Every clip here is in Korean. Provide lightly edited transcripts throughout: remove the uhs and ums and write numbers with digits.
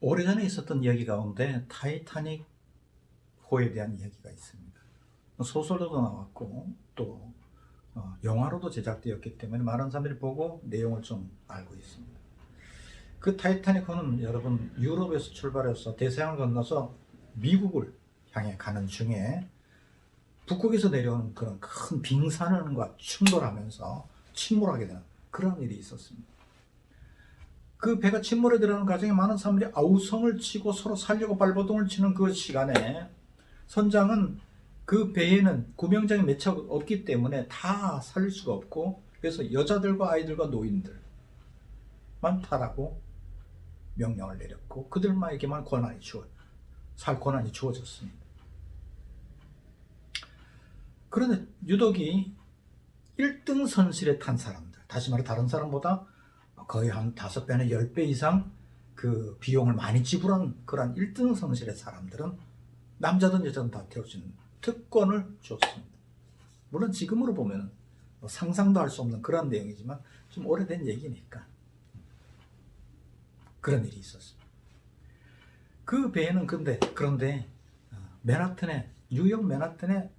오래전에 있었던 이야기 가운데 타이타닉 호에 대한 이야기가 있습니다. 소설로도 나왔고 또 영화로도 제작되었기 때문에 많은 사람들이 보고 내용을 좀 알고 있습니다. 그 타이타닉 호는 여러분 유럽에서 출발해서 대서양을 건너서 미국을 향해 가는 중에 북극에서 내려오는 그런 큰 빙산과 충돌하면서 침몰하게 되는 그런 일이 있었습니다. 그 배가 침몰에 들어가는 과정에 많은 사람들이 아우성을 치고 서로 살려고 발버둥을 치는 그 시간에 선장은 그 배에는 구명장이 몇 척 없기 때문에 다 살릴 수가 없고, 그래서 여자들과 아이들과 노인들만 타라고 명령을 내렸고 그들에게만 살 권한이 주어졌습니다. 그런데 유독이 1등 선실에 탄 사람들, 다시 말해 다른 사람보다 거의 한 5배나 10배 이상 그 비용을 많이 지불한 그런 1등 선실의 사람들은 남자든 여자든 다 태울 수 있는 특권을 줬습니다. 물론 지금으로 보면 상상도 할 수 없는 그런 내용이지만 좀 오래된 얘기니까 그런 일이 있었습니다. 그 배에는 그런데 뉴욕 맨하튼에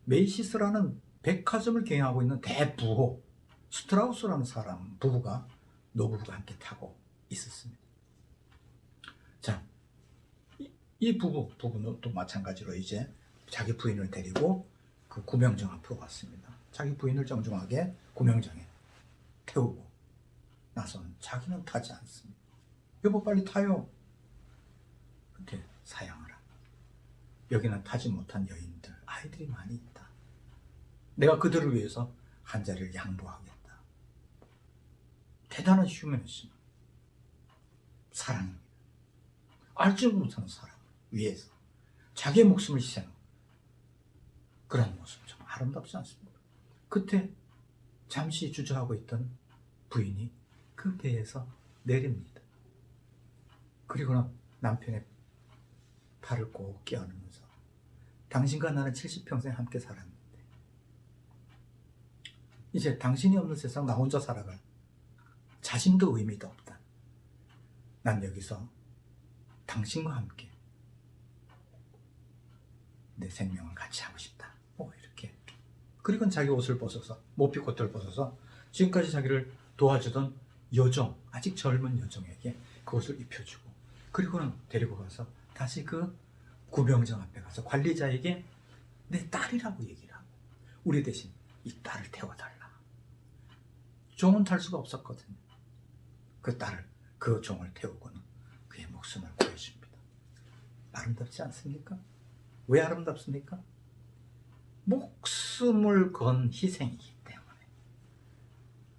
메이시스라는 백화점을 경영하고 있는 대부호 스트라우스라는 사람 노부부가 함께 타고 있었습니다. 자, 이 부부는 또 마찬가지로 이제 자기 부인을 데리고 그 구명정 앞으로 갔습니다. 자기 부인을 정중하게 구명정에 태우고 나선 자기는 타지 않습니다. 여보 빨리 타요. 그때 사양을 합니다. 여기는 타지 못한 여인들, 아이들이 많이 있다. 내가 그들을 위해서 한 자리를 양보하겠다. 대단한 휴머니즘, 사랑입니다. 알지 못하는 사람 위해서 자기의 목숨을 희생하는 그런 모습 좀 아름답지 않습니까? 그때 잠시 주저하고 있던 부인이 그 배에서 내립니다. 그리고는 남편의 팔을 꼭 껴안으면서 당신과 나는 70평생 함께 살았는데 이제 당신이 없는 세상 나 혼자 살아갈 자신도 의미도 없다. 난 여기서 당신과 함께 내 생명을 같이 하고 싶다. 이렇게. 그리고 자기 옷을 벗어서, 모피코트를 벗어서 지금까지 자기를 도와주던 여종, 아직 젊은 여종에게 그 옷을 입혀주고, 그리고는 데리고 가서 다시 그 구명정 앞에 가서 관리자에게 내 딸이라고 얘기를 하고, 우리 대신 이 딸을 태워달라. 종은 탈 수가 없었거든요. 그 종을 태우고는 그의 목숨을 구해줍니다. 아름답지 않습니까? 왜 아름답습니까? 목숨을 건 희생이기 때문에,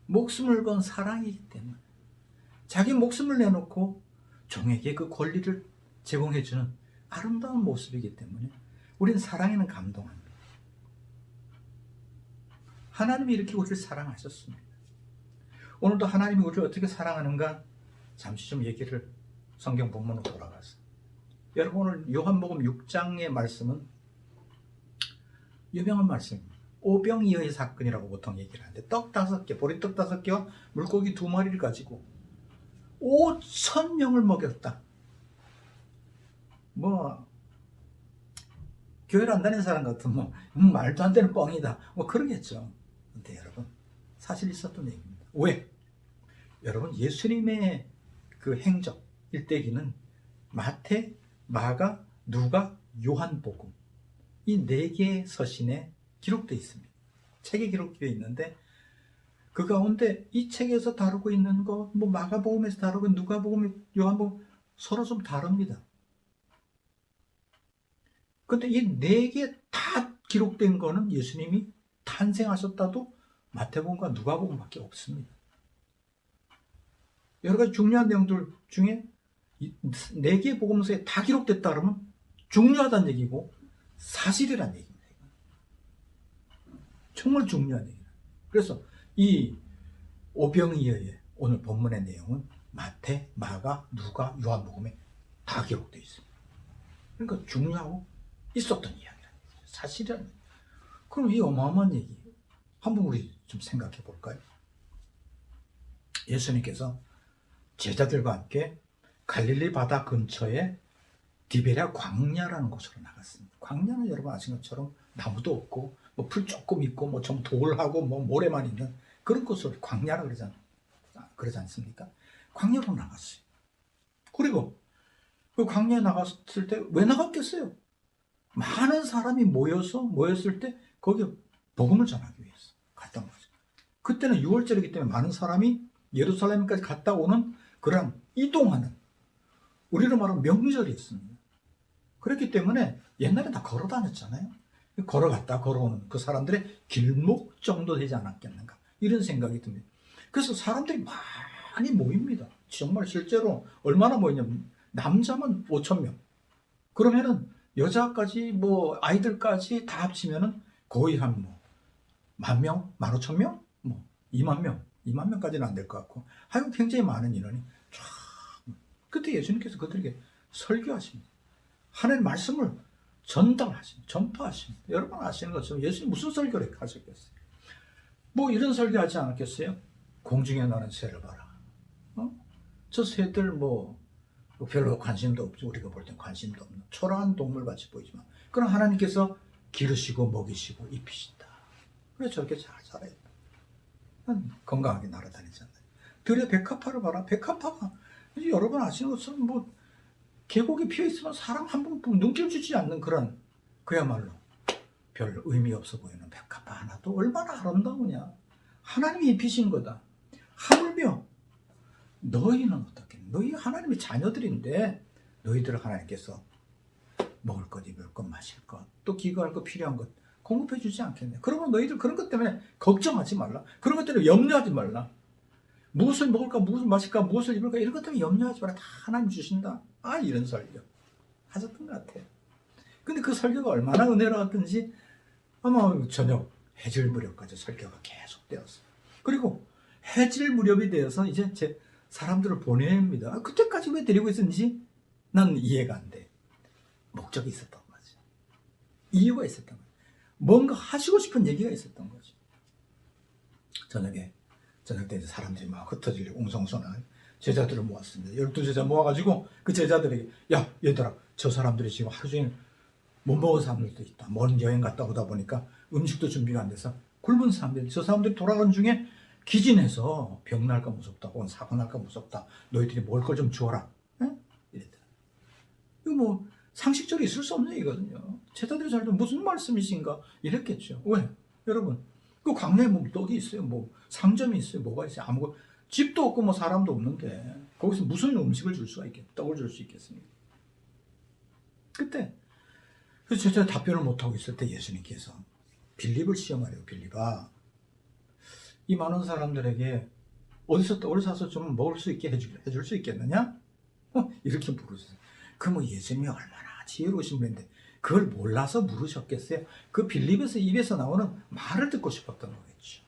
목숨을 건 사랑이기 때문에, 자기 목숨을 내놓고 종에게 그 권리를 제공해주는 아름다운 모습이기 때문에 우리는 사랑에는 감동합니다. 하나님이 이렇게 우리를 사랑하셨습니다. 오늘도 하나님이 우리를 어떻게 사랑하는가 잠시 좀 얘기를 성경 본문으로 돌아가서, 여러분 오늘 요한복음 6장의 말씀은 유명한 말씀입니다. 오병이어의 사건이라고 보통 얘기를 하는데, 떡 5개, 보리떡 5개와 물고기 2마리를 가지고 5,000명을 먹였다. 교회를 안 다니는 사람 같으면 말도 안 되는 뻥이다 그러겠죠. 근데 여러분 사실 있었던 얘기입니다. 왜? 여러분 예수님의 그 행적 일대기는 마태, 마가, 누가, 요한복음 이 4개의 서신에 기록되어 있습니다. 책에 기록되어 있는데 그 가운데 이 책에서 다루고 있는 거, 마가복음에서 다루고 있는 누가복음, 요한복음 서로 좀 다릅니다. 근데 이 4개 다 기록된 거는 예수님이 탄생하셨다도 마태복음과 누가복음밖에 없습니다. 여러 가지 중요한 내용들 중에 4개의 복음서에 다 기록됐다 그러면 중요하다는 얘기고 사실이라는 얘기입니다. 정말 중요한 얘기예요. 그래서 이 오병이어의 오늘 본문의 내용은 마태, 마가, 누가, 요한복음에 다 기록되어 있습니다. 그러니까 중요하고 있었던 이야기라는 거죠. 사실이라는 거죠. 그럼 이 어마어마한 얘기 한번 우리 좀 생각해 볼까요? 예수님께서 제자들과 함께 갈릴리 바다 근처에 디베랴 광야라는 곳으로 나갔습니다. 광야는 여러분 아시는 것처럼 나무도 없고 뭐 풀 조금 있고 뭐 좀 돌하고 뭐 모래만 있는 그런 곳을 광야라 그러지 않습니까? 광야로 나갔어요. 그리고 그 광야에 나갔을 때 왜 나갔겠어요? 많은 사람이 모였을 때 거기에 복음을 전하기 위해서 갔던 거죠. 그때는 6월절이기 때문에 많은 사람이 예루살렘까지 갔다 오는 그런 이동하는, 우리로 말하면 명절이 있습니다. 그렇기 때문에 옛날에 다 걸어 다녔잖아요. 걸어갔다 걸어오는 그 사람들의 길목 정도 되지 않았겠는가, 이런 생각이 듭니다. 그래서 사람들이 많이 모입니다. 정말 실제로 얼마나 모이냐면 남자만 5,000명, 그러면은 여자까지 뭐 아이들까지 다 합치면은 거의 한 뭐 10,000명, 15,000명, 뭐 20,000명, 20,000명까지는 안 될 것 같고, 하여간 굉장히 많은 인원이 쫙. 그때 예수님께서 그들에게 설교하십니다. 하나님의 말씀을 전달하십니다. 전파하십니다. 여러분 아시는 것처럼 예수님 무슨 설교를 하셨겠어요? 뭐 이런 설교하지 않았겠어요? 공중에 나는 새를 봐라. 저 새들 뭐 별로 관심도 없죠. 우리가 볼 땐 관심도 없는 초라한 동물같이 보이지만, 그럼 하나님께서 기르시고 먹이시고 입히신다. 그래 저렇게 잘 자라요. 건강하게 날아다니잖아요. 들의 백합화를 봐라. 백합화가 여러분 아시는 것처럼 뭐 계곡이 피어있으면 사람 한 번 보면 눈길 주지 않는 그런, 그야말로 별 의미 없어 보이는 백합화 하나도 얼마나 아름다우냐. 하나님이 입히신 거다. 하물며 너희는 어떻게, 너희 하나님의 자녀들인데 너희들을 하나님께서 먹을 것, 입을 것, 마실 것, 또 기거할 것, 필요한 것 공급해 주지 않겠냐. 그러면 너희들 그런 것 때문에 걱정하지 말라. 그런 것 때문에 염려하지 말라. 무엇을 먹을까, 무엇을 마실까, 무엇을 입을까, 이런 것 때문에 염려하지 마라. 다 하나님 주신다. 이런 설교 하셨던 것 같아요. 근데 그 설교가 얼마나 은혜로웠던지 아마 저녁 해질 무렵까지 설교가 계속되었어요. 그리고 해질 무렵이 되어서 이제 제 사람들을 보냅니다. 그때까지 왜 데리고 있었는지 난 이해가 안 돼. 목적이 있었던 거지. 이유가 있었던 거지. 뭔가 하시고 싶은 얘기가 있었던 거지. 저녁 때 이제 사람들이 막 흩어지려고 웅성성한 제자들을 모았습니다. 12제자 모아가지고 그 제자들에게, 야 얘들아, 저 사람들이 지금 하루 종일 못 먹은 사람들도 있다. 먼 여행 갔다 오다 보니까 음식도 준비가 안 돼서 굶은 사람들, 저 사람들이 돌아가는 중에 기진해서 병 날까 무섭다, 혹은 사고 날까 무섭다. 너희들이 먹을 걸 좀 주어라. 이랬더라. 이거 뭐 상식적으로 있을 수 없는 얘기거든요. 제자들이 잘 들으면 무슨 말씀이신가 이랬겠죠. 왜? 여러분, 그 광야에 뭐 떡이 있어요, 뭐 상점이 있어요, 뭐가 있어요? 아무것도, 집도 없고 뭐 사람도 없는데 거기서 무슨 음식을 줄 수가 있겠, 떡을 줄 수 있겠습니까? 그때 그 제자 답변을 못하고 있을 때 예수님께서 빌립을 시험하려고, 빌립아, 이 많은 사람들에게 어디서 떡을 사서 좀 먹을 수 있게 해줄 수 있겠느냐? 이렇게 물으셨어요. 그 뭐 예수님이 얼마나 지혜로우신 분인데 그걸 몰라서 물으셨겠어요? 그 빌립에서 입에서 나오는 말을 듣고 싶었던 거겠죠.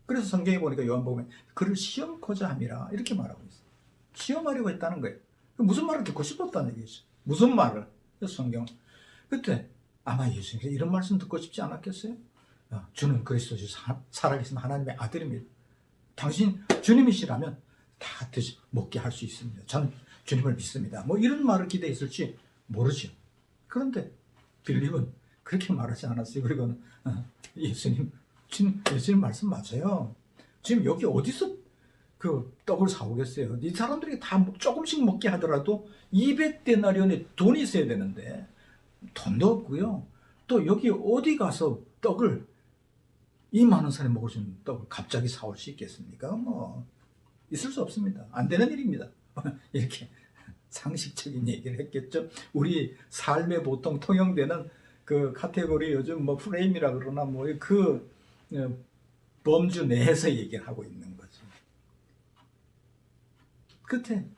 그래서 성경에 보니까 요한복음에 그를 시험코자 함이라 이렇게 말하고 있어요. 시험하려고 했다는 거예요. 무슨 말을 듣고 싶었다는 얘기죠. 무슨 말을? 그래서 성경 그때 아마 예수님께서 이런 말씀 듣고 싶지 않았겠어요? 주는 그리스도시 살아계신 하나님의 아들입니다. 당신 주님이시라면 다 먹게 할 수 있습니다. 저는 주님을 믿습니다. 뭐 이런 말을 기대했을지 모르죠. 그런데 빌립은 그렇게 말하지 않았어요. 그리고 예수님 말씀 맞아요. 지금 여기 어디서 그 떡을 사오겠어요? 이 사람들이 다 조금씩 먹게 하더라도 200데나리온의 돈이 있어야 되는데 돈도 없고요. 또 여기 어디 가서 떡을, 이 많은 사람이 먹을 수 있는 떡을 갑자기 사올 수 있겠습니까? 뭐 있을 수 없습니다. 안 되는 일입니다. 이렇게 상식적인 얘기를 했겠죠. 우리 삶에 보통 통용되는 그 카테고리, 요즘 뭐 프레임이라 그러나 뭐 그 범주 내에서 얘기를 하고 있는 거죠. 끝에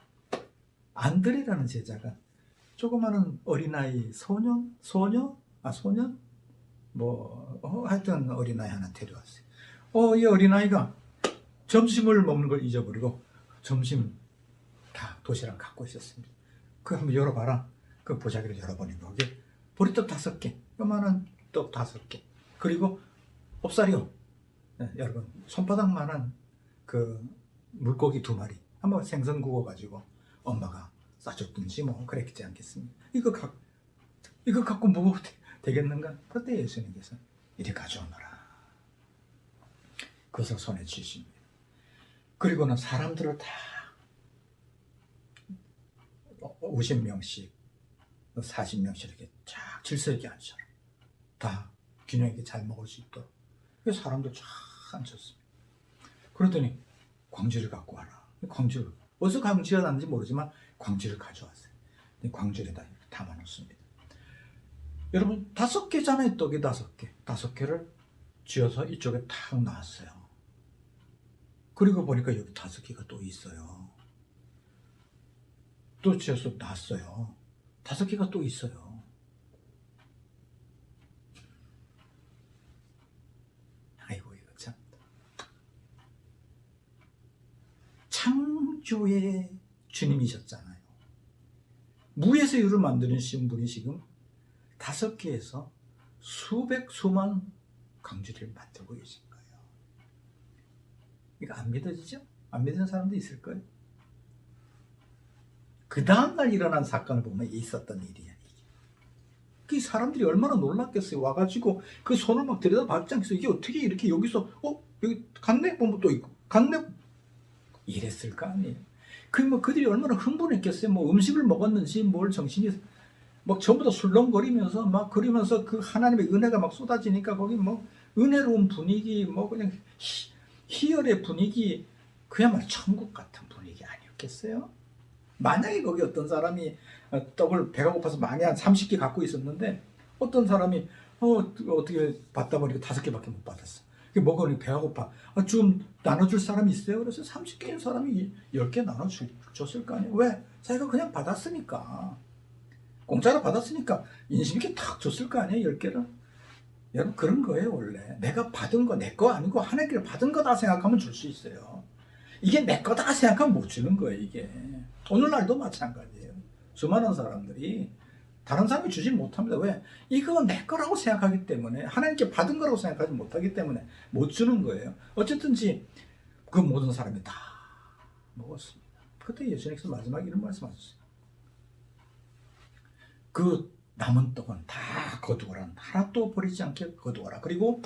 안드레라는 제자가 조그마한 어린아이, 소년? 하여튼 어린아이 하나 데려왔어요. 이 어린아이가 점심을 먹는 걸 잊어버리고 점심 다 도시락 갖고 있었습니다. 그 한번 열어봐라. 그 보자기를 열어보니까 거기 보리떡 5개, 요만한 떡 5개, 그리고 옵사리오, 여러분 손바닥만한 그 물고기 2마리, 한번 생선 구워가지고 엄마가 싸줬든지 뭐 그랬지 않겠습니까? 이거 갖고 먹어도 되겠는가? 그때 예수님께서 이리 가져오너라. 그것을 손에 쥐십니다. 그리고는 사람들을 다 50명씩 40명씩 이렇게 쫙 질서 있게 앉혀라. 다 균형 있게 잘 먹을 수 있도록. 그래서 사람들 쫙 앉혔습니다. 그러더니 광주를 갖고 와라. 광주를 어디서 광주가 났는지 모르지만 광주를 가져왔어요. 광주에다 담아놓습니다. 여러분 5개잖아요. 떡이 5개. 5개를 쥐어서 이쪽에 탁 놨어요. 그리고 보니까 여기 5개가 또 있어요. 또 쥐어서 놨어요. 5개가 또 있어요. 아이고 이거 참. 창조의 주님이셨잖아요. 무에서 유를 만드신 분이 지금 5개에서 수백 수만 강주리를 만들고 계신 거예요. 이거 안 믿어지죠? 안 믿는 사람도 있을 거예요. 그 다음날 일어난 사건을 보면 있었던 일이야. 그 사람들이 얼마나 놀랐겠어요. 와가지고 그 손을 막 들여다 봤지 않겠어요. 이게 어떻게 이렇게 여기서 여기 갔네? 보면 또 있고 갔네? 이랬을 거 아니에요. 그들이 얼마나 흥분했겠어요. 뭐 음식을 먹었는지 뭘 정신이 막 전부 다 술렁거리면서 막 그러면서 그 하나님의 은혜가 막 쏟아지니까 거기 뭐 은혜로운 분위기, 뭐 그냥 희열의 분위기, 그야말로 천국 같은 분위기 아니었겠어요? 만약에 거기 어떤 사람이 떡을 배가 고파서 많이 한 30개 갖고 있었는데 어떤 사람이 어떻게 받다 보니까 5개밖에 못 받았어. 먹으니 배가 고파. 좀 나눠줄 사람이 있어요? 그래서 30개인 사람이 10개 나눠줬을 거 아니에요. 왜? 자기가 그냥 받았으니까. 공짜로 받았으니까 인심 있게 탁 줬을 거 아니에요. 10개를. 여러분 그런 거예요. 원래 내가 받은 거 내 거 아니고 하나님께 받은 거다 생각하면 줄 수 있어요. 이게 내 거다 생각하면 못 주는 거예요. 이게 오늘날도 마찬가지예요. 수많은 사람들이 다른 사람이 주지 못합니다. 왜? 이거 내 거라고 생각하기 때문에, 하나님께 받은 거라고 생각하지 못하기 때문에 못 주는 거예요. 어쨌든지 그 모든 사람이 다 먹었습니다. 그때 예수님께서 마지막에 이런 말씀하셨어요. 그 남은 떡은 다 거두어라. 하나도 버리지 않게 거두어라. 그리고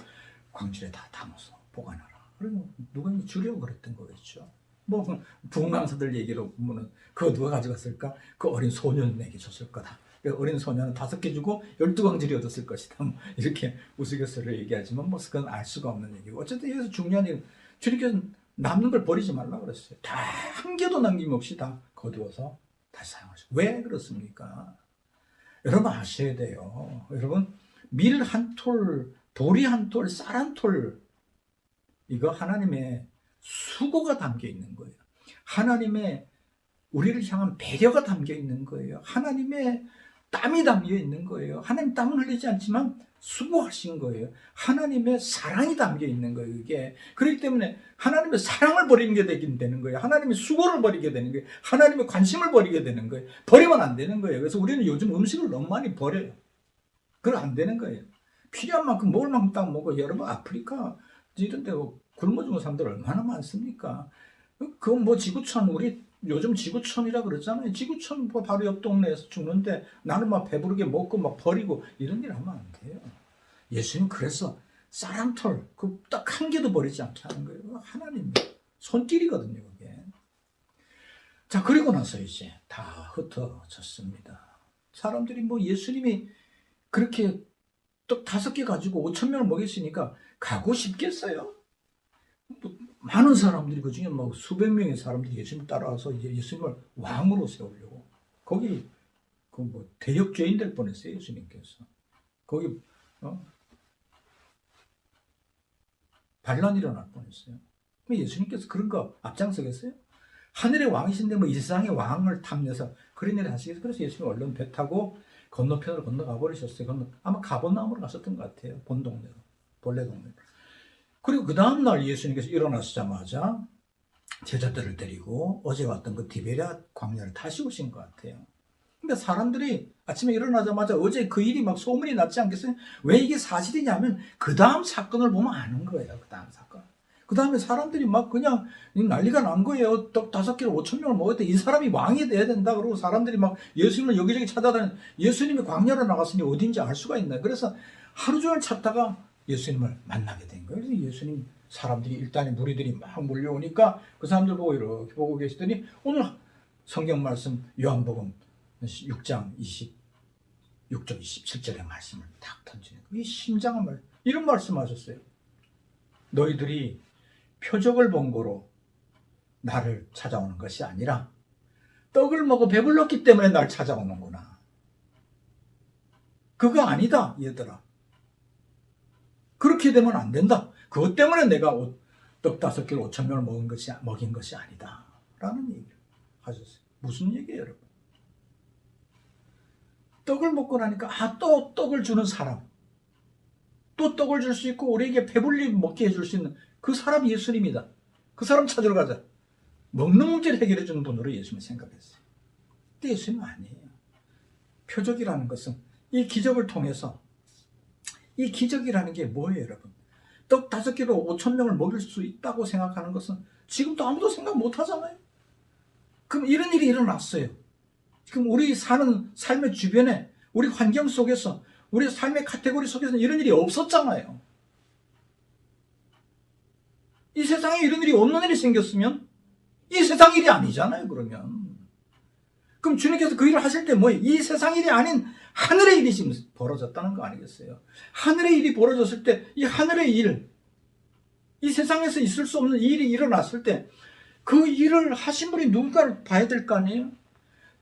광주에 다 담아서 보관하라. 그리고 누가 주려고 그랬던 거겠죠. 뭐 부흥강사들 얘기로 보면은 그거 누가 가져갔을까? 그 어린 소년에게 줬을 거다. 그 어린 소년은 5개 주고 12광주리 얻었을 것이다. 뭐 이렇게 우스갯소리로 얘기하지만 뭐 그건 알 수가 없는 얘기고, 어쨌든 여기서 중요한 일은 주님께서 남는 걸 버리지 말라 그랬어요. 다 한 개도 남김없이 다 거두어서 다시 사용하시고. 왜 그렇습니까? 여러분 아셔야 돼요. 여러분 밀 한 톨, 보리 한 톨, 쌀 한 톨, 이거 하나님의 수고가 담겨 있는 거예요. 하나님의 우리를 향한 배려가 담겨 있는 거예요. 하나님의 땀이 담겨 있는 거예요. 하나님 땀은 흘리지 않지만 수고하신 거예요. 하나님의 사랑이 담겨 있는 거예요. 이게 그렇기 때문에 하나님의 사랑을 버리는 게 되는 거예요. 하나님의 수고를 버리게 되는 거예요. 하나님의 관심을 버리게 되는 거예요. 버리면 안 되는 거예요. 그래서 우리는 요즘 음식을 너무 많이 버려요. 그건 안 되는 거예요. 필요한 만큼 먹을 만큼 딱 먹어. 여러분 아프리카 이런 데 굶어 죽는 사람들 얼마나 많습니까? 그건 뭐 지구촌, 우리 요즘 지구촌이라 그러잖아요. 지구촌 바로 옆 동네에서 죽는데 나는 막 배부르게 먹고 막 버리고 이런 일 하면 안 돼요. 예수님 그래서 쌀 한 톨, 그 딱 한 개도 버리지 않게 하는 거예요. 하나님 손길이거든요, 그게. 자, 그리고 나서 이제 다 흩어졌습니다. 사람들이 뭐 예수님이 그렇게 떡 5개 가지고 5,000명을 먹였으니까 가고 싶겠어요? 많은 사람들이, 그 중에 뭐 수백 명의 사람들이 예수님을 따라와서 이제 예수님을 왕으로 세우려고, 거기 그 뭐 대역죄인 될 뻔했어요. 예수님께서 거기 반란이 일어날 뻔했어요. 예수님께서 그런 거 앞장서겠어요? 하늘의 왕이신데 뭐 이 세상의 왕을 탐내서 그런 일을 하시겠어요? 그래서 예수님이 얼른 배 타고 건너편으로 건너가 버리셨어요. 아마 가버나움으로 가셨던 것 같아요. 본 동네로, 본래 동네로. 그리고 그 다음날 예수님께서 일어나시자마자 제자들을 데리고 어제 왔던 그 디베랴 광야를 다시 오신 것 같아요. 근데 사람들이 아침에 일어나자마자 어제 그 일이 막 소문이 났지 않겠어요? 왜 이게 사실이냐면 그 다음 사건을 보면 아는 거예요. 그 다음 사건. 그 다음에 사람들이 막 그냥 난리가 난 거예요. 떡 5개를 5천 명을 먹었대. 이 사람이 왕이 돼야 된다. 그러고 사람들이 막 예수님을 여기저기 찾아다니는, 예수님이 광야로 나갔으니 어딘지 알 수가 있나요? 그래서 하루 종일 찾다가 예수님을 만나게 된 거예요. 그래서 예수님, 사람들이 일단에 무리들이 막 몰려오니까 그 사람들 보고 이렇게 보고 계시더니 오늘 성경 말씀 요한복음 6장 26절 27절의 말씀을 딱 던지는 이 심장한 말, 이런 말씀하셨어요. 너희들이 표적을 본 거로 나를 찾아오는 것이 아니라 떡을 먹어 배불렀기 때문에 날 찾아오는구나. 그거 아니다, 얘들아. 그렇게 되면 안 된다. 그것 때문에 내가 떡 5개를 5천 명을 먹인 것이 아니다. 라는 얘기를 하셨어요. 무슨 얘기예요, 여러분? 떡을 먹고 나니까 또 떡을 주는 사람, 또 떡을 줄 수 있고 우리에게 배불리 먹게 해줄 수 있는 그 사람이 예수님이다. 그 사람 찾으러 가자. 먹는 문제를 해결해 주는 분으로 예수님을 생각했어요. 근데 예수님은 아니에요. 표적이라는 것은 이 기적을 통해서, 이 기적이라는 게 뭐예요, 여러분? 떡 5개로 5천 명을 먹일 수 있다고 생각하는 것은 지금도 아무도 생각 못 하잖아요. 그럼 이런 일이 일어났어요. 지금 우리 사는 삶의 주변에, 우리 환경 속에서, 우리 삶의 카테고리 속에서는 이런 일이 없었잖아요. 이 세상에 이런 일이 없는 일이 생겼으면 이 세상 일이 아니잖아요, 그러면. 그럼 주님께서 그 일을 하실 때 뭐예요? 이 세상 일이 아닌 하늘의 일이 지금 벌어졌다는 거 아니겠어요? 하늘의 일이 벌어졌을 때, 이 하늘의 일, 이 세상에서 있을 수 없는 일이 일어났을 때 그 일을 하신 분이 누군가를 봐야 될 거 아니에요?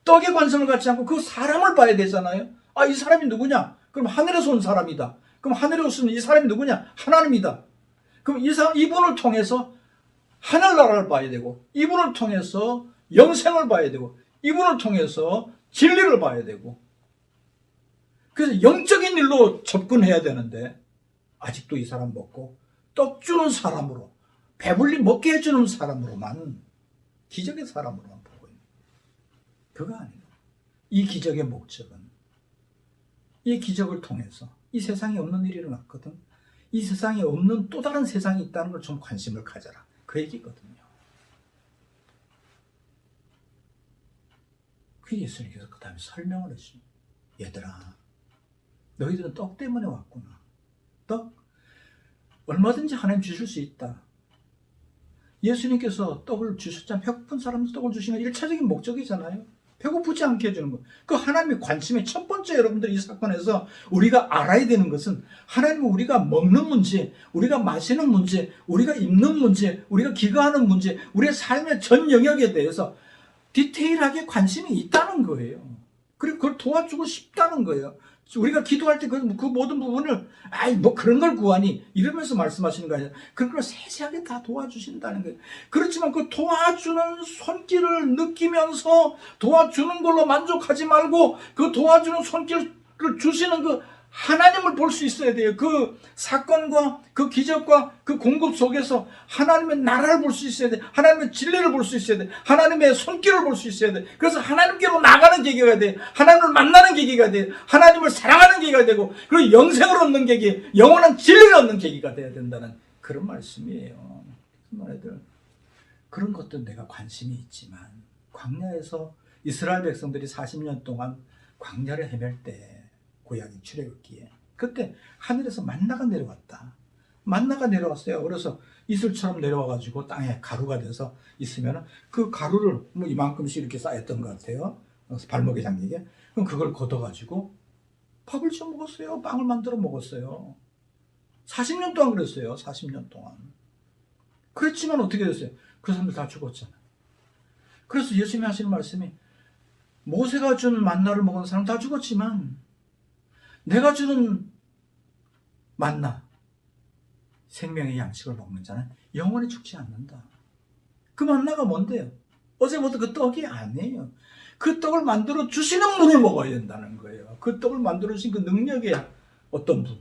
떡에 관심을 갖지 않고 그 사람을 봐야 되잖아요. 이 사람이 누구냐? 그럼 하늘에서 온 사람이다. 그럼 하늘에 오시는 이 사람이 누구냐? 하나님이다. 그럼 이분을 통해서 하늘나라를 봐야 되고, 이분을 통해서 영생을 봐야 되고, 이분을 통해서 진리를 봐야 되고, 그래서 영적인 일로 접근해야 되는데 아직도 이 사람 먹고 떡 주는 사람으로, 배불리 먹게 해주는 사람으로만, 기적의 사람으로만 보고 있는, 그거 아니에요. 이 기적의 목적은, 이 기적을 통해서 이 세상에 없는 일이 일어났거든. 이 세상에 없는 또 다른 세상이 있다는 걸 좀 관심을 가져라, 그 얘기거든요. 그 예수님께서 그 다음에 설명을 했어요. 얘들아, 너희들은 떡 때문에 왔구나. 떡? 얼마든지 하나님 주실 수 있다. 예수님께서 떡을 주셨잖아요. 배고픈 사람도 떡을 주시는 1차적인 목적이잖아요. 배고프지 않게 해주는 거. 그 하나님의 관심의 첫 번째, 여러분들 이 사건에서 우리가 알아야 되는 것은, 하나님은 우리가 먹는 문제, 우리가 마시는 문제, 우리가 입는 문제, 우리가 기거하는 문제, 우리의 삶의 전 영역에 대해서 디테일하게 관심이 있다는 거예요. 그리고 그걸 도와주고 싶다는 거예요. 우리가 기도할 때 그 모든 부분을 뭐 그런 걸 구하니 이러면서 말씀하시는 거 아니에요. 그런 걸 세세하게 다 도와주신다는 거예요. 그렇지만 그 도와주는 손길을 느끼면서 도와주는 걸로 만족하지 말고, 그 도와주는 손길을 주시는 그 하나님을 볼 수 있어야 돼요. 그 사건과 그 기적과 그 공급 속에서 하나님의 나라를 볼 수 있어야 돼. 하나님의 진리를 볼 수 있어야 돼. 하나님의 손길을 볼 수 있어야 돼. 그래서 하나님께로 나가는 계기가 돼. 하나님을 만나는 계기가 돼. 하나님을 사랑하는 계기가 되고, 그리고 영생을 얻는 계기, 영원한 진리를 얻는 계기가 돼야 된다는 그런 말씀이에요. 말들 그런 것도 내가 관심이 있지만, 광야에서 이스라엘 백성들이 40년 동안 광야를 헤맬 때, 구약의 출애굽기에 그때 하늘에서 만나가 내려왔다. 만나가 내려왔어요. 그래서 이슬처럼 내려와가지고 땅에 가루가 돼서 있으면 그 가루를 뭐 이만큼씩 이렇게 쌓였던 것 같아요. 발목에 잠기게. 그럼 그걸 걷어가지고 밥을 지어 먹었어요. 빵을 만들어 먹었어요. 40년 동안 그랬어요. 40년 동안. 그랬지만 어떻게 됐어요? 그 사람들 다 죽었잖아요. 그래서 예수님이 하시는 말씀이, 모세가 준 만나를 먹은 사람 다 죽었지만 내가 주는 만나, 생명의 양식을 먹는 자는 영원히 죽지 않는다. 그 만나가 뭔데요? 어제 먹던 그 떡이 아니에요. 그 떡을 만들어 주시는 분을 먹어야 된다는 거예요. 그 떡을 만들어 주신 그 능력의 어떤 분,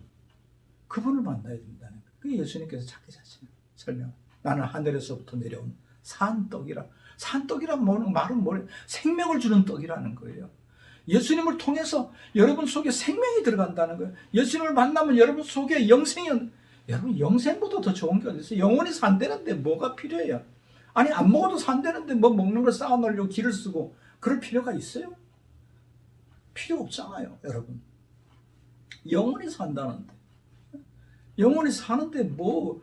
그분을 만나야 된다는 거예요. 그게 예수님께서 자기 자신을 설명. 나는 하늘에서부터 내려온 산 떡이라. 산 떡이란 말은 뭐예요? 생명을 주는 떡이라는 거예요. 예수님을 통해서 여러분 속에 생명이 들어간다는 거예요. 예수님을 만나면 여러분 속에 여러분 영생보다 더 좋은 게 어디 있어요? 영원히 산다는데 뭐가 필요해요? 아니 안 먹어도 산다는데 뭐 먹는 걸 쌓아 놓으려고 길을 쓰고 그럴 필요가 있어요? 필요 없잖아요, 여러분. 영원히 산다는데. 영원히 사는데 뭐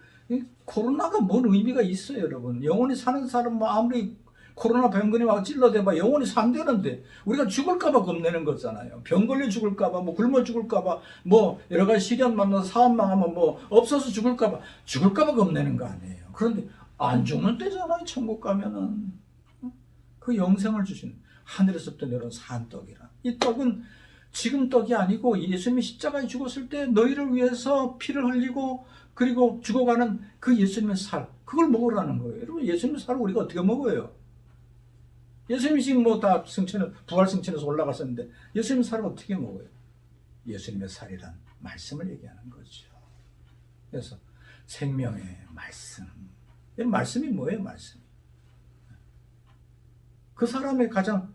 코로나가 뭔 의미가 있어요, 여러분. 영원히 사는 사람 뭐 아무리 코로나 병균이 와서 찔러대봐 영원히 산다는데 우리가 죽을까봐 겁내는 거잖아요. 병 걸려 죽을까봐, 뭐 굶어 죽을까봐, 뭐 여러 가지 시련 만나서 사업 망하면 뭐 없어서 죽을까봐 겁내는 거 아니에요. 그런데 안 죽는 때잖아요, 천국 가면은. 그 영생을 주시는 하늘에서부터 내려온 산떡이라. 이 떡은 지금 떡이 아니고 예수님이 십자가에 죽었을 때 너희를 위해서 피를 흘리고 그리고 죽어가는 그 예수님의 살, 그걸 먹으라는 거예요. 여러분, 예수님의 살을 우리가 어떻게 먹어요? 예수님이 지금 뭐 다 부활 승천에서 올라갔었는데 예수님의 살을 어떻게 먹어요? 예수님의 살이란 말씀을 얘기하는 거죠. 그래서 생명의 말씀. 이 말씀이 뭐예요, 말씀? 그 사람의 가장,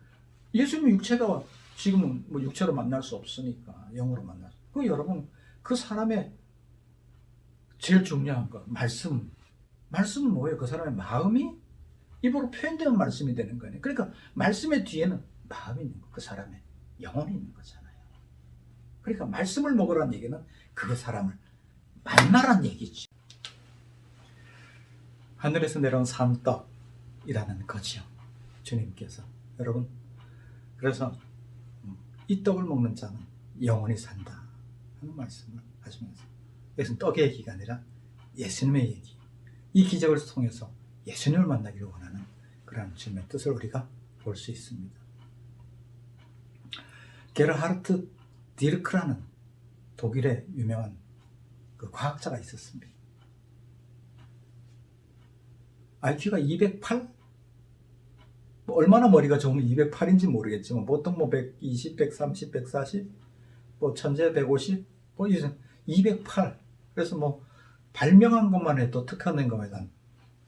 예수님의 육체가 지금은 뭐 육체로 만날 수 없으니까 영으로 만날 수. 그 여러분, 그 사람의 제일 중요한 거 말씀. 말씀은 뭐예요? 그 사람의 마음이 입으로 표현되는 말씀이 되는 거예요. 그러니까 말씀의 뒤에는 마음이 있는 거, 그 사람의 영혼이 있는 거잖아요. 그러니까 말씀을 먹으라는 얘기는 그 사람을 만나라는 얘기지. 하늘에서 내려온 산떡이라는 거죠, 주님께서. 여러분, 그래서 이 떡을 먹는 자는 영원히 산다 하는 말씀을 하시면서, 이것은 떡의 얘기가 아니라 예수님의 얘기, 이 기적을 통해서 예수님을 만나기를 원하는 그런 주님의 뜻을 우리가 볼 수 있습니다. 게르하르트 디르크라는 독일의 유명한 그 과학자가 있었습니다. IQ가 208? 뭐 얼마나 머리가 좋으면 208인지 모르겠지만 보통 뭐 120, 130, 140, 뭐 천재 150, 뭐 208. 그래서 뭐 발명한 것만 해도 특화된 것만 해도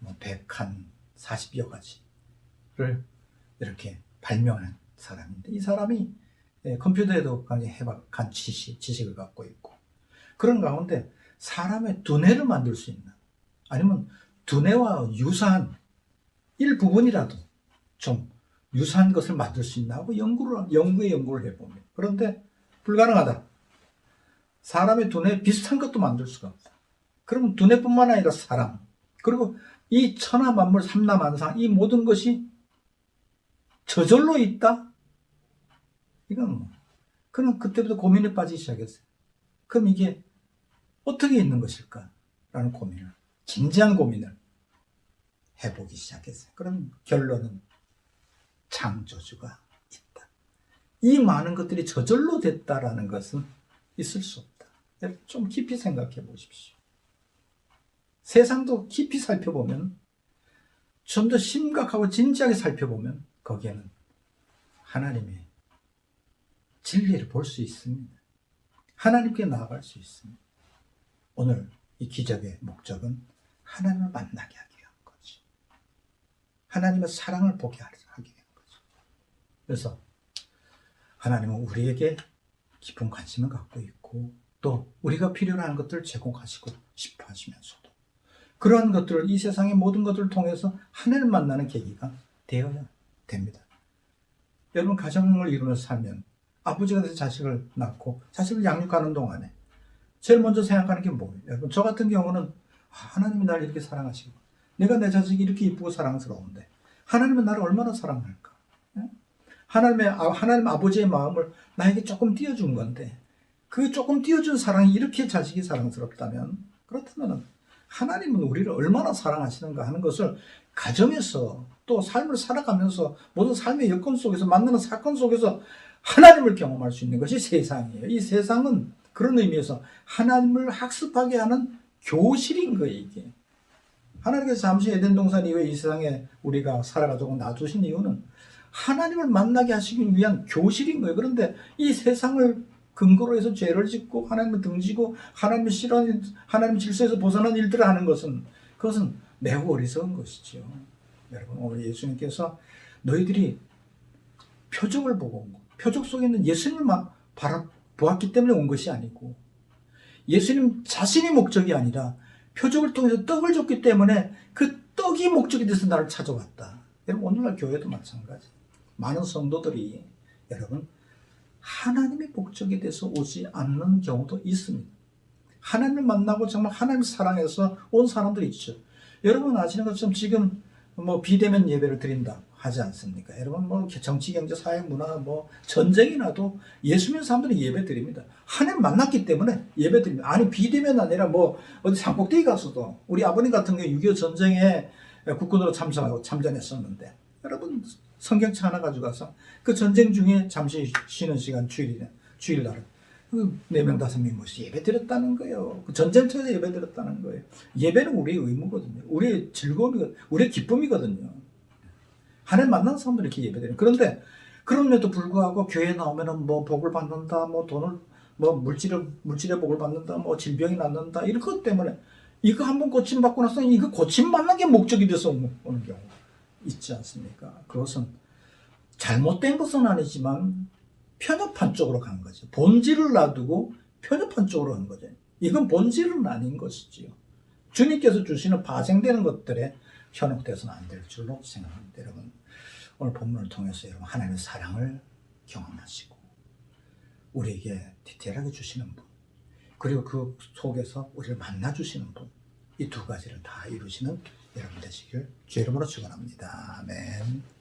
뭐 140여 가지를 이렇게 발명한 사람인데, 이 사람이 컴퓨터에도 굉장히 해박한 지식을 갖고 있고, 그런 가운데 사람의 두뇌를 만들 수 있는, 아니면 두뇌와 유사한 일부분이라도 좀 유사한 것을 만들 수 있나 하고 연구를 해봅니다. 그런데 불가능하다. 사람의 두뇌 비슷한 것도 만들 수가 없다. 그러면 두뇌뿐만 아니라 사람, 그리고 이 천하 만물 삼라만상, 이 모든 것이 저절로 있다? 이건 뭐, 그럼 그때부터 고민에 빠지기 시작했어요. 그럼 이게 어떻게 있는 것일까? 라는 고민을, 진지한 고민을 해보기 시작했어요. 그럼 결론은 창조주가 있다. 이 많은 것들이 저절로 됐다라는 것은 있을 수 없다. 좀 깊이 생각해 보십시오. 세상도 깊이 살펴보면, 좀 더 심각하고 진지하게 살펴보면 거기에는 하나님의 진리를 볼 수 있습니다. 하나님께 나아갈 수 있습니다. 오늘 이 기적의 목적은 하나님을 만나게 하기 위한 거지. 하나님의 사랑을 보게 하기 위한 거지. 그래서 하나님은 우리에게 깊은 관심을 갖고 있고, 또 우리가 필요로 하는 것들을 제공하시고 싶어 하시면서도 그러한 것들을, 이 세상의 모든 것들을 통해서 하나님을 만나는 계기가 되어야 됩니다. 여러분, 가정을 이루면서 살면 아버지가 돼서 자식을 낳고 자식을 양육하는 동안에 제일 먼저 생각하는 게 뭐예요? 여러분, 저 같은 경우는 하나님이 나를 이렇게 사랑하시고 내가 내 자식이 이렇게 이쁘고 사랑스러운데 하나님은 나를 얼마나 사랑할까? 하나님 아버지의 마음을 나에게 조금 띄워준 건데, 그 조금 띄워준 사랑이 이렇게 자식이 사랑스럽다면, 그렇다면 하나님은 우리를 얼마나 사랑하시는가 하는 것을 가정에서, 또 삶을 살아가면서 모든 삶의 여건 속에서, 만나는 사건 속에서 하나님을 경험할 수 있는 것이 세상이에요. 이 세상은 그런 의미에서 하나님을 학습하게 하는 교실인 거예요, 이게. 하나님께서 잠시 에덴 동산 이후에 이 세상에 우리가 살아가도록 놔두신 이유는 하나님을 만나게 하시기 위한 교실인 거예요. 그런데 이 세상을 근거로 해서 죄를 짓고 하나님을 등지고 하나님을 싫어하는, 하나님 질서에서 벗어난 일들을 하는 것은, 그것은 매우 어리석은 것이죠. 여러분, 오늘 예수님께서 너희들이 표적을 보고 온 거, 표적 속에 있는 예수님을 보았기 때문에 온 것이 아니고 예수님 자신이 목적이 아니라 표적을 통해서 떡을 줬기 때문에 그 떡이 목적이 돼서 나를 찾아왔다. 여러분, 오늘날 교회도 마찬가지. 많은 성도들이 여러분 하나님의 목적이 돼서 오지 않는 경우도 있습니다. 하나님을 만나고 정말 하나님을 사랑해서 온 사람들이 있죠. 여러분 아시는 것처럼 지금 뭐 비대면 예배를 드린다 하지 않습니까? 여러분 뭐 정치, 경제, 사회, 문화, 뭐 전쟁이 나도 예수 믿는 사람들이 예배 드립니다. 하나님 만났기 때문에 예배 드립니다. 아니 비대면 아니라 뭐 어디 산꼭대기 가서도 우리 아버님 같은 경우 6.25 전쟁에 국군으로 참석하고 참전했었는데 여러분 성경책 하나 가져가서 그 전쟁 중에 잠시 쉬는 시간 주일날 4명 5명 모시 예배 드렸다는 거예요. 그 전쟁터에서 예배 드렸다는 거예요. 예배는 우리의 의무거든요. 우리의 즐거움이거든요. 우리의 기쁨이거든요. 하나님 만난 사람들이 이렇게 예배 드려요. 그런데 그럼에도 불구하고 교회에 나오면은 뭐 복을 받는다, 뭐 돈을 뭐 물질의 복을 받는다, 뭐 질병이 낫는다 이런 것 때문에 이거 한번 고침 받고 나서 이거 고침 받는 게 목적이 돼서 오는 경우 있지 않습니까? 그것은 잘못된 것은 아니지만 편협한 쪽으로 간 거죠. 본질을 놔두고 편협한 쪽으로 간 거죠. 이건 본질은 아닌 것이지요. 주님께서 주시는 파생되는 것들에 현혹돼서는 안 될 줄로 생각합니다. 여러분 오늘 본문을 통해서 여러분 하나님의 사랑을 경험하시고 우리에게 디테일하게 주시는 분, 그리고 그 속에서 우리를 만나 주시는 분, 이 두 가지를 다 이루시는 여러분 되시길 주의 이름으로 축원합니다. 아멘.